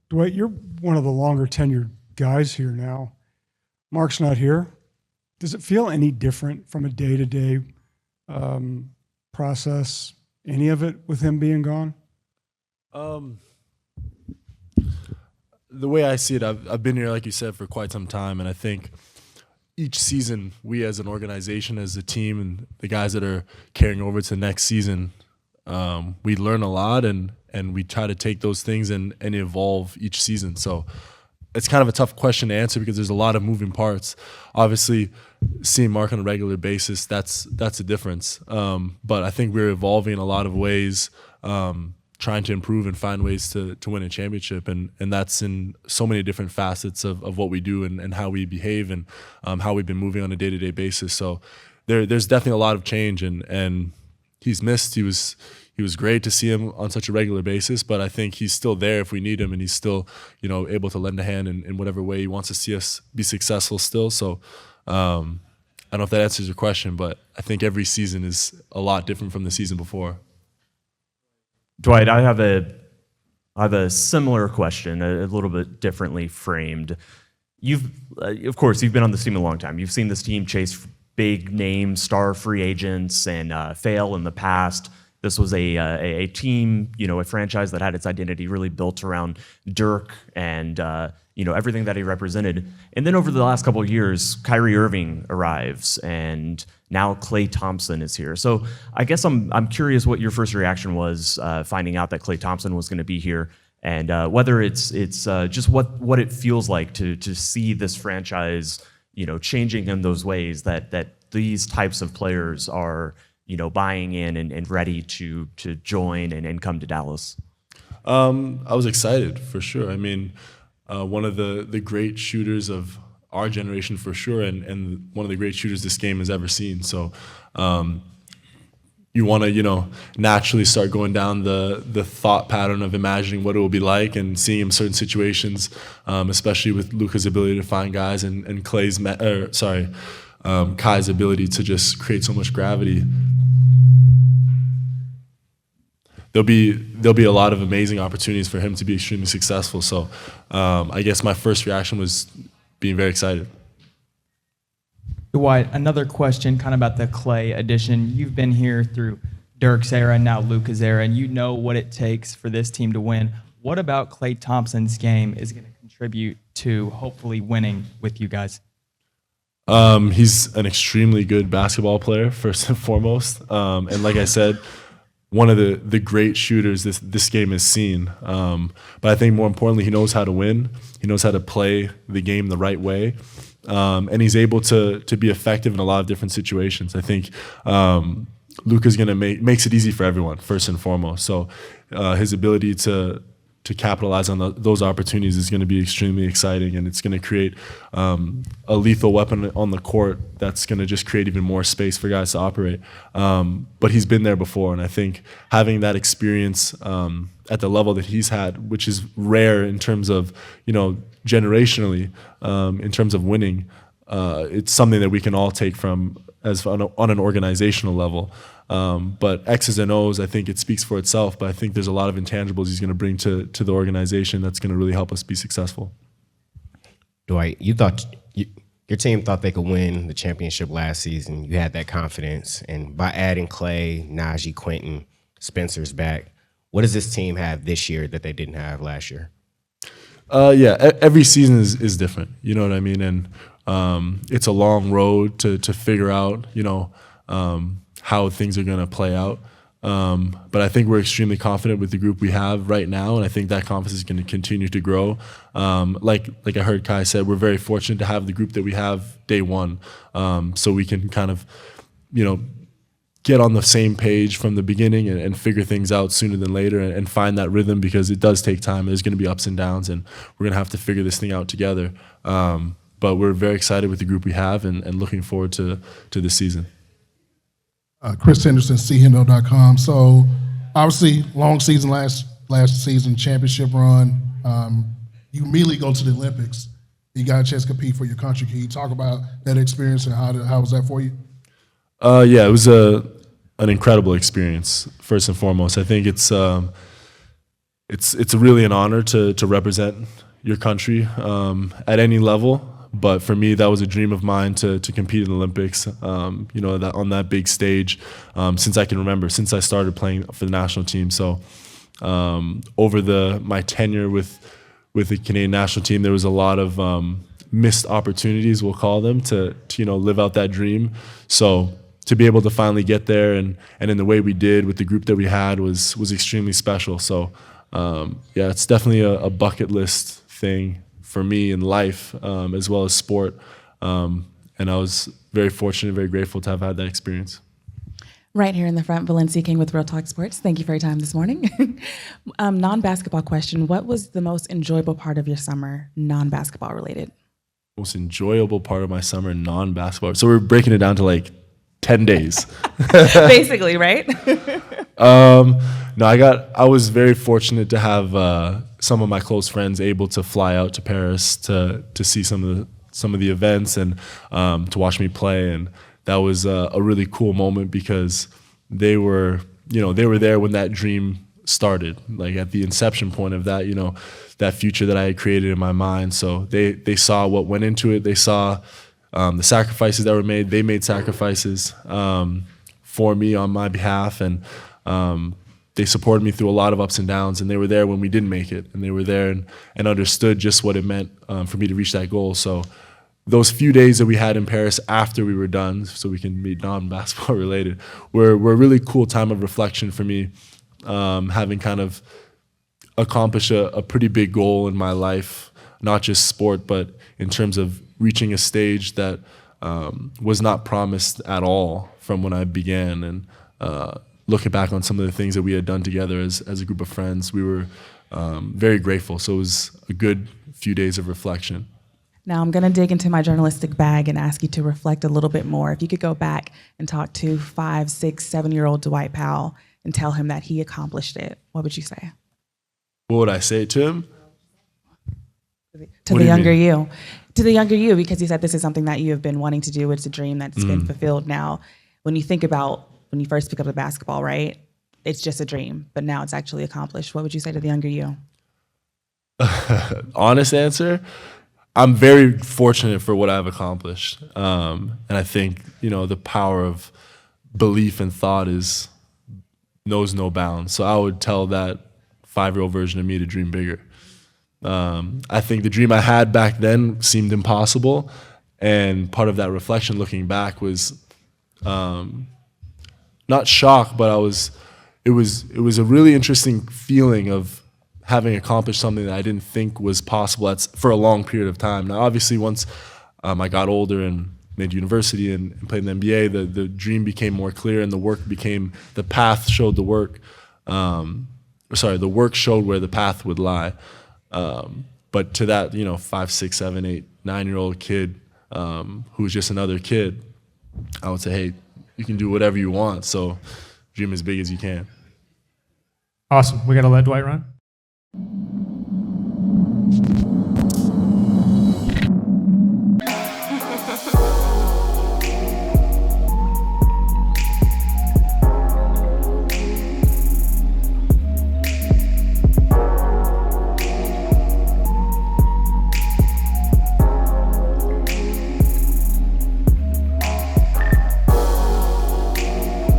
Dwight, you're one of the longer tenured guys here now. Mark's not here. Does it feel any different from a day-to-day process, any of it, with him being gone? The way I see it, I've been here, like you said, for quite some time, and I think each season we as an organization, as a team, and the guys that are carrying over to the next season, we learn a lot, and we try to take those things and evolve each season. So it's kind of a tough question to answer because there's a lot of moving parts. Obviously, seeing Mark on a regular basis, that's a difference. But I think we're evolving in a lot of ways, trying to improve and find ways to win a championship. And that's in so many different facets of what we do and how we behave and how we've been moving on a day-to-day basis. So there's definitely a lot of change, and he's missed. He was great to see him on such a regular basis, but I think he's still there if we need him, and he's still, able to lend a hand in whatever way he wants to see us be successful still. So I don't know if that answers your question, but I think every season is a lot different from the season before. Dwight, I have a similar question, a little bit differently framed. Of course, you've been on this team a long time. You've seen this team chase big name star free agents and fail in the past. This was a team, a franchise that had its identity really built around Dirk and everything that he represented. And then over the last couple of years, Kyrie Irving arrives, and now Klay Thompson is here. So I guess I'm curious what your first reaction was finding out that Klay Thompson was going to be here, and whether it's just what it feels like to see this franchise, changing in those ways that these types of players are, buying in and ready to join and come to Dallas. I was excited for sure. I mean, one of the great shooters of our generation for sure, and one of the great shooters this game has ever seen. So you want to, naturally start going down the thought pattern of imagining what it will be like and seeing him in certain situations, especially with Luka's ability to find guys and Kai's ability to just create so much gravity. There'll be a lot of amazing opportunities for him to be extremely successful. So I guess my first reaction was being very excited. Dwight, another question kind of about the Klay addition. You've been here through Dirk's era and now Luka's era, and you know what it takes for this team to win. What about Klay Thompson's game is going to contribute to hopefully winning with you guys? He's an extremely good basketball player, first and foremost. And like I said, one of the great shooters this game has seen. But I think more importantly, he knows how to win. He knows how to play the game the right way. And he's able to be effective in a lot of different situations. I think Luka's going to makes it easy for everyone, first and foremost. So his ability to capitalize on those opportunities is going to be extremely exciting, and it's going to create a lethal weapon on the court that's going to just create even more space for guys to operate. But he's been there before, and I think having that experience at the level that he's had, which is rare in terms of, generationally, in terms of winning, it's something that we can all take from on an organizational level. But X's and O's, I think it speaks for itself, but I think there's a lot of intangibles he's going to bring to the organization that's going to really help us be successful. Dwight, your team thought they could win the championship last season. You had that confidence, and by adding Klay, Najee, Quentin, Spencer's back, what does this team have this year that they didn't have last year? Every season is different. You know what I mean? And it's a long road to figure out, how things are going to play out. But I think we're extremely confident with the group we have right now, and I think that confidence is going to continue to grow. Like I heard Kai said, we're very fortunate to have the group that we have day one, so we can kind of, get on the same page from the beginning and figure things out sooner than later and find that rhythm, because it does take time. There's going to be ups and downs, and we're going to have to figure this thing out together. But we're very excited with the group we have and looking forward to this season. Chris Henderson, CNO.com. So obviously, long season last season, championship run. You immediately go to the Olympics. You got a chance to compete for your country. Can you talk about that experience and how was that for you? Yeah, it was an incredible experience, first and foremost. I think it's it's really an honor to represent your country at any level. But for me, that was a dream of mine to compete in the Olympics. That on that big stage, since I can remember, since I started playing for the national team. So over my tenure with the Canadian national team, there was a lot of missed opportunities, we'll call them, to live out that dream. So to be able to finally get there and in the way we did with the group that we had was extremely special. So it's definitely a bucket list thing for me in life, as well as sport. And I was very fortunate, very grateful to have had that experience. Right here in the front, Valencia King with Real Talk Sports. Thank you for your time this morning. Non-basketball question. What was the most enjoyable part of your summer, non-basketball related? Most enjoyable part of my summer, non-basketball. So we're breaking it down to like 10 days. Basically, right? No, I was very fortunate to have some of my close friends able to fly out to Paris to see some of the events and to watch me play, and that was a really cool moment because they were there when that dream started, like at the inception point of that, that future that I had created in my mind. So they saw what went into it. They saw the sacrifices that were made. They made sacrifices for me on my behalf, and they supported me through a lot of ups and downs, and they were there when we didn't make it, and they were there and understood just what it meant for me to reach that goal. So those few days that we had in Paris after we were done, so we can be non-basketball related, were a really cool time of reflection for me, having kind of accomplished a pretty big goal in my life, not just sport, but in terms of reaching a stage that was not promised at all from when I began. And looking back on some of the things that we had done together as a group of friends, we were very grateful. So it was a good few days of reflection. Now I'm going to dig into my journalistic bag and ask you to reflect a little bit more. If you could go back and talk to 5, 6, 7-year-old Dwight Powell and tell him that he accomplished it, what would you say? What would I say to him? To the younger you. To the younger you, because you said this is something that you have been wanting to do. It's a dream that's been fulfilled now. When you think about when you first pick up the basketball, right? It's just a dream, but now it's actually accomplished. What would you say to the younger you? Honest answer, I'm very fortunate for what I've accomplished. And I think, the power of belief and thought knows no bounds. So I would tell that 5-year-old version of me to dream bigger. I think the dream I had back then seemed impossible. And part of that reflection looking back was not shock, but it was a really interesting feeling of having accomplished something that I didn't think was possible for a long period of time. Now, obviously, once I got older and made university and played in the NBA, the dream became more clear and the path showed the work. The work showed where the path would lie. But to that, 5, 6, 7, 8, 9-year-old kid who's just another kid, I would say, hey, you can do whatever you want. So dream as big as you can. Awesome. We got to let Dwight run.